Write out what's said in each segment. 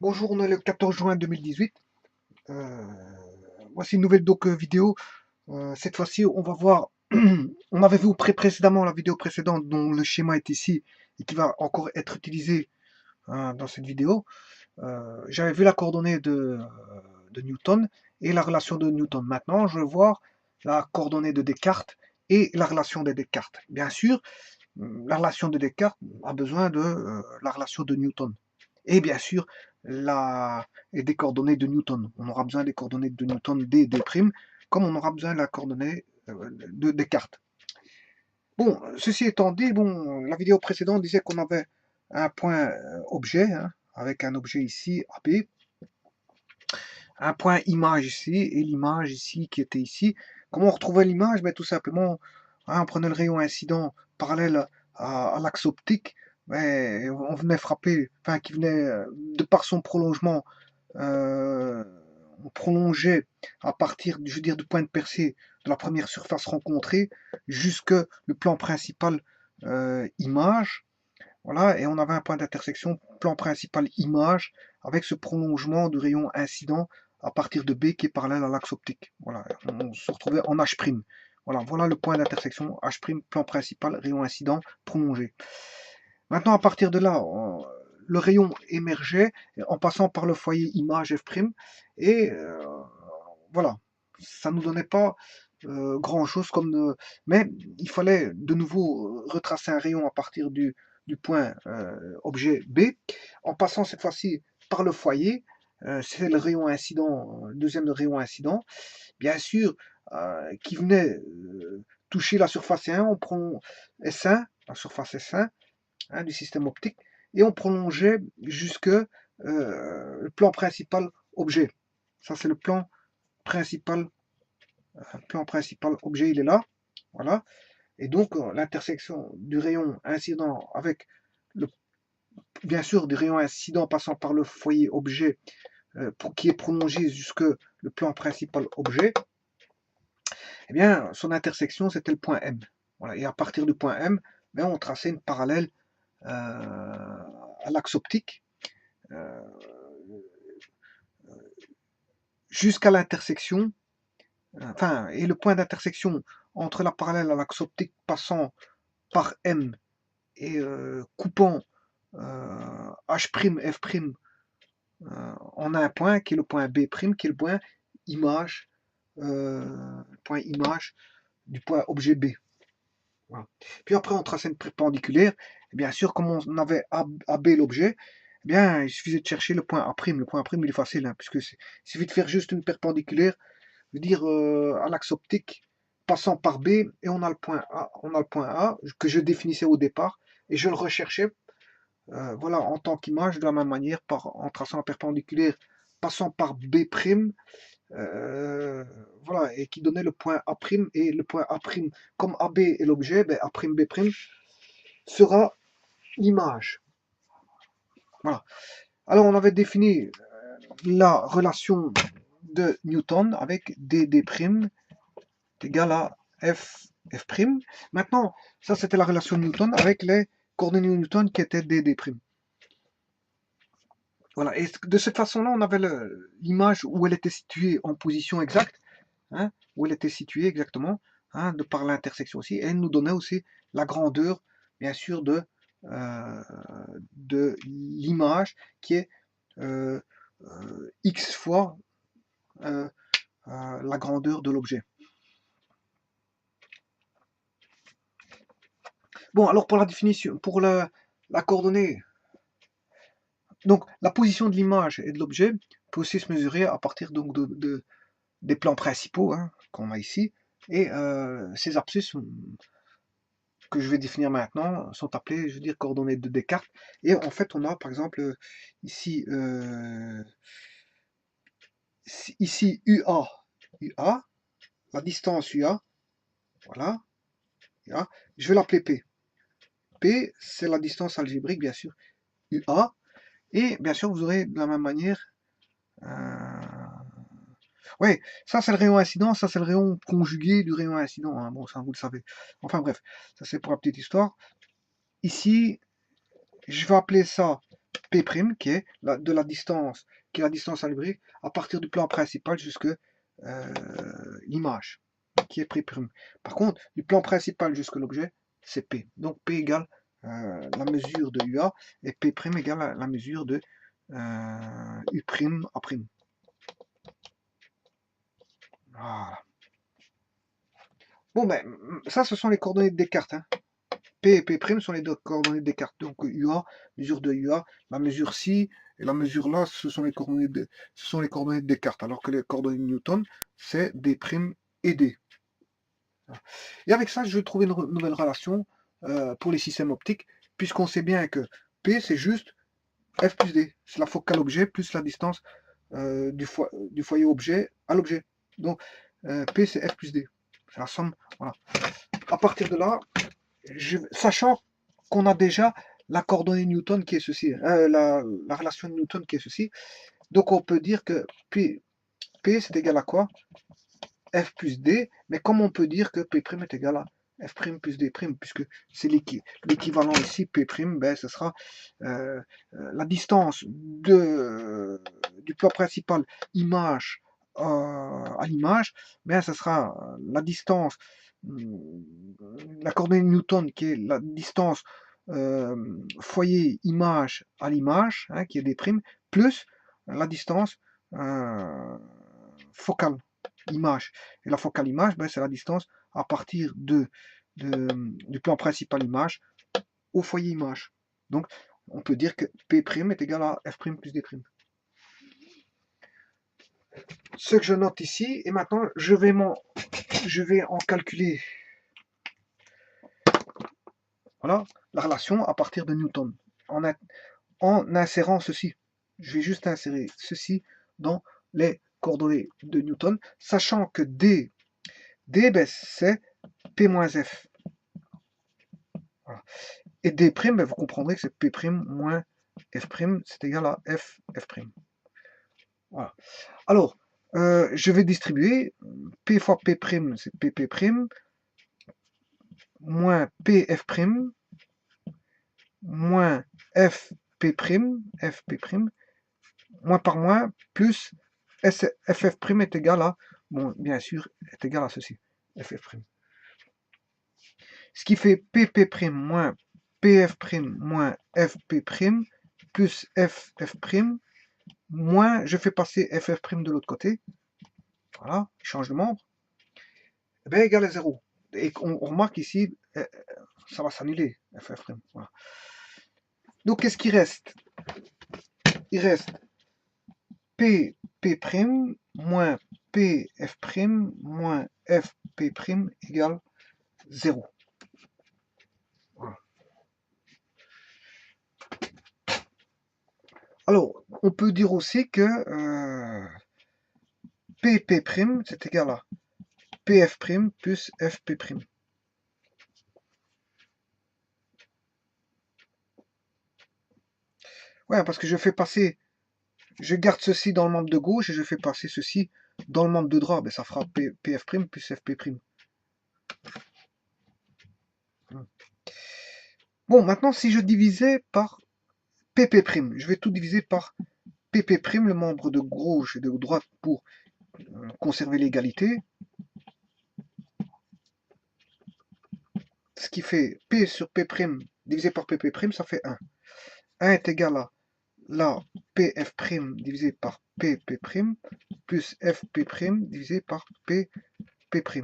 Bonjour, on est le 14 juin 2018. Euh, Voici une nouvelle vidéo. Cette fois-ci, on va voir. On avait vu précédemment la vidéo précédente dont le schéma est ici et qui va encore être utilisé dans cette vidéo. J'avais vu la coordonnée de Newton et la relation de Newton. Maintenant, je vais voir la coordonnée de Descartes et la relation de Descartes. Bien sûr, la relation de Descartes a besoin de la relation de Newton. Et bien sûr, des coordonnées de Newton. On aura besoin des coordonnées de Newton D, D', comme on aura besoin de la coordonnée de Descartes. Bon, ceci étant dit, bon, la vidéo précédente disait qu'on avait un point objet, hein, avec un objet ici, AB, un point image ici, et l'image ici qui était ici. Comment on retrouvait l'image? Ben, tout simplement, hein, on prenait le rayon incident parallèle à l'axe optique, ben, on venait frapper, enfin qui venait de par son prolongement, euh, on prolongeait à partir, je veux dire, du point de percée de la première surface rencontrée jusque le plan principal image. Voilà, et on avait un point d'intersection plan principal image avec ce prolongement du rayon incident à partir de B qui est parallèle à l'axe optique. Voilà, on se retrouvait en H'. Voilà, voilà le point d'intersection H', plan principal, rayon incident prolongé. Maintenant, à partir de là, le rayon émergeait en passant par le foyer image F', et voilà, ça ne nous donnait pas grand chose mais il fallait de nouveau retracer un rayon à partir du point objet B en passant cette fois-ci par le foyer. C'est le rayon incident, le deuxième rayon incident, bien sûr, qui venait toucher la surface S1, on prend S1, la surface S1 hein, du système optique, et on prolongeait jusque le plan principal objet. Ça, c'est le plan principal objet, il est là. Voilà. Et donc, l'intersection du rayon incident avec, le, bien sûr, du rayon incident passant par le foyer objet qui est prolongé jusque le plan principal objet, eh bien, son intersection, c'était le point M. Voilà. Et à partir du point M, ben, on traçait une parallèle à l'axe optique euh, jusqu'à l'intersection, enfin, et le point d'intersection entre la parallèle à l'axe optique passant par M et coupant H', F' en un point qui est le point B', qui est le point image du point objet B. Voilà. Puis après, on traçait une perpendiculaire. Et bien sûr, comme on avait AB l'objet, eh bien, il suffisait de chercher le point A'. Le point A', il est facile, hein, puisque il suffit de faire juste une perpendiculaire, je veux dire à l'axe optique, passant par B, et on a le point A, que je définissais au départ, et je le recherchais, voilà, en tant qu'image, de la même manière, en traçant la perpendiculaire, passant par B', euh, voilà, et qui donnait le point A', et le point A', comme AB est l'objet, ben A', B' sera l'image. Voilà. Alors on avait défini la relation de Newton avec DD' est égal à F'. Maintenant, ça c'était la relation de Newton avec les coordonnées de Newton qui étaient DD'. Voilà, et de cette façon-là, on avait l'image où elle était située en position exacte, hein, où elle était située exactement, hein, de par l'intersection aussi, et elle nous donnait aussi la grandeur, bien sûr, de l'image qui est euh, x fois la grandeur de l'objet. Bon, alors pour la définition, pour la coordonnée, donc la position de l'image et de l'objet peut aussi se mesurer à partir donc des plans principaux hein, qu'on a ici, et ces abscisses que je vais définir maintenant sont appelées, je veux dire, coordonnées de Descartes. Et en fait, on a par exemple ici, UA, la distance UA, voilà, UA, je vais l'appeler P. P, c'est la distance algébrique, bien sûr, UA, et bien sûr, vous aurez de la même manière, ouais, ça c'est le rayon incident, ça c'est le rayon conjugué du rayon incident, hein. Bon, ça vous le savez. Enfin bref, ça c'est pour la petite histoire. Ici, je vais appeler ça P', qui est de la distance, qui est la distance algébrique à partir du plan principal jusque l'image, qui est P'. Par contre, du plan principal jusque l'objet, c'est P. Donc P égale la mesure de UA et P' égale la mesure de U'A'. Voilà. Bon, ben, ça, ce sont les coordonnées de Descartes. Hein. P et P' sont les deux coordonnées de Descartes. Donc UA, mesure de UA, la mesure ci et la mesure là, ce sont les coordonnées de Descartes. Alors que les coordonnées de Newton, c'est D' et D. Et avec ça, je vais trouver une nouvelle relation pour les systèmes optiques, puisqu'on sait bien que P, c'est juste F plus D. C'est la focale objet plus la distance du foyer objet à l'objet. Donc, P, c'est F plus D. C'est la somme. Voilà. À partir de là, sachant qu'on a déjà la coordonnée Newton qui est ceci, la relation de Newton qui est ceci, donc on peut dire que P c'est égal à quoi? F plus D, mais comme on peut dire que P' est égal à F' plus D', puisque c'est l'équivalent ici, P', ben, ce sera la distance du plan principal image à l'image, ben, ce sera la distance, la coordonnée Newton qui est la distance foyer image à l'image, hein, qui est D', plus la distance focale image. Et la focale image, ben, c'est la distance à partir du plan principal image au foyer image. Donc, on peut dire que P' est égal à F' plus D'. Ce que je note ici, et maintenant, je vais en calculer voilà, la relation à partir de Newton. En insérant ceci. Je vais juste insérer ceci dans les coordonnées de Newton, sachant que D, ben, c'est P moins F. Voilà. Et D', ben, vous comprendrez que c'est P' moins F', c'est égal à F'. Voilà. Alors, je vais distribuer P fois P', c'est P', moins PF', moins FP', moins par moins, plus FF' est égal à, bon, bien sûr, est égal à ceci, FF'. Ce qui fait PP' moins PF' moins FP' plus FF', moins, je fais passer FF' de l'autre côté, voilà, change de membre, et bien égal à 0. Et on remarque ici, ça va s'annuler, FF'. Voilà. Donc qu'est-ce qui reste? Il reste P' moins PF' moins FP' égale 0. Voilà. Alors, on peut dire aussi que PP' c'est égal à PF' plus FP'. Ouais, parce que je garde ceci dans le membre de gauche et je fais passer ceci dans le membre de droite. Ben, ça fera PF' plus FP'. Bon, maintenant, si je divisais par PP', je vais tout diviser par PP', le membre de gauche et de droite pour conserver l'égalité. Ce qui fait P sur P' divisé par PP', ça fait 1. 1 est égal à la PF' divisé par PP' plus FP' divisé par PP'.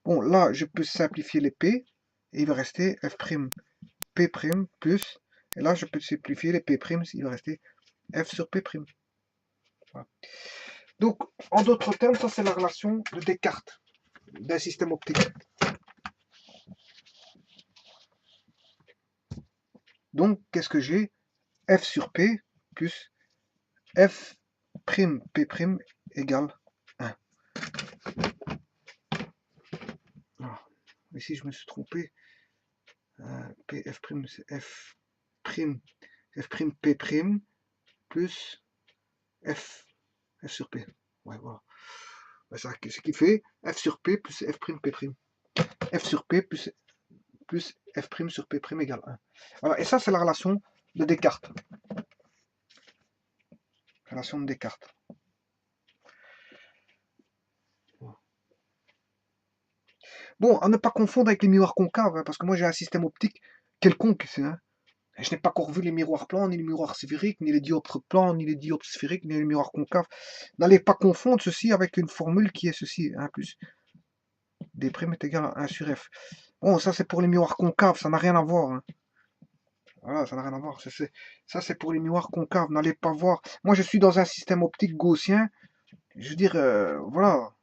Bon, là, je peux simplifier les P, et il va rester F', P' plus, et là, je peux simplifier les P', il va rester F sur P'. Voilà. Donc, en d'autres termes, ça c'est la relation de Descartes d'un système optique. Donc, qu'est-ce que j'ai? F sur P plus F' P' égale 1. Alors, ici, je me suis trompé. PF' c'est F' P' plus F sur P. Ouais, voilà. Ben, ça, ce qui fait F sur P plus F' P'. F sur P plus F' sur P' égale 1. Voilà, et ça, c'est la relation de Descartes. relation de Descartes. Bon, à ne pas confondre avec les miroirs concaves, hein, parce que moi j'ai un système optique quelconque ici. Hein. Je n'ai pas encore vu les miroirs plans, ni les miroirs sphériques, ni les dioptres plans, ni les dioptres sphériques, ni les miroirs concaves. N'allez pas confondre ceci avec une formule qui est ceci, 1 plus D' est égal à 1 sur F. Bon, ça c'est pour les miroirs concaves, ça n'a rien à voir. Hein. Voilà, ça n'a rien à voir. Ça c'est pour les miroirs concaves, n'allez pas voir. Moi je suis dans un système optique gaussien. Je veux dire, voilà.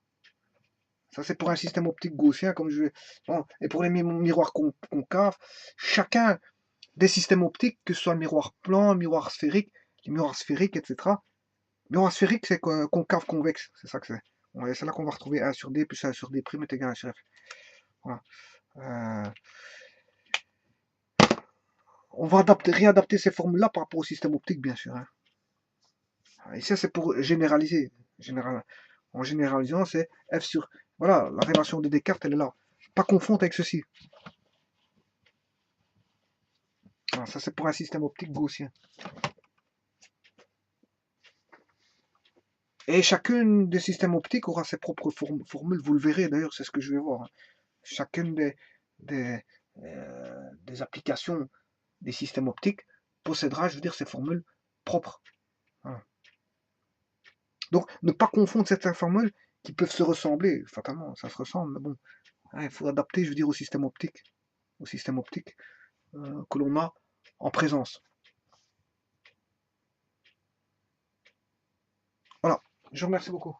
Ça c'est pour un système optique gaussien, comme je vais. Bon, et pour les miroirs concaves, chacun des systèmes optiques, que ce soit le miroir plan, le miroir sphérique, les miroirs sphériques, etc. Le miroir sphérique, c'est concave convexe, c'est ça que c'est. C'est là qu'on va retrouver 1 sur D plus 1 sur D' est égal à 1 sur F. Voilà. On va réadapter ces formules-là par rapport au système optique, bien sûr. Hein. Et ça, c'est pour généraliser. En généralisant, c'est F sur... Voilà, la relation de Descartes, elle est là. Pas confondre avec ceci. Voilà, ça, c'est pour un système optique gaussien. Et chacun des systèmes optiques aura ses propres formules, vous le verrez d'ailleurs, c'est ce que je vais voir. Hein. Chacune des applications des systèmes optiques possédera, je veux dire, ses formules propres. Voilà. Donc, ne pas confondre certaines formules qui peuvent se ressembler, fatalement, ça se ressemble, mais bon, hein, il faut adapter, je veux dire, au système optique que l'on a en présence. Voilà, je vous remercie beaucoup.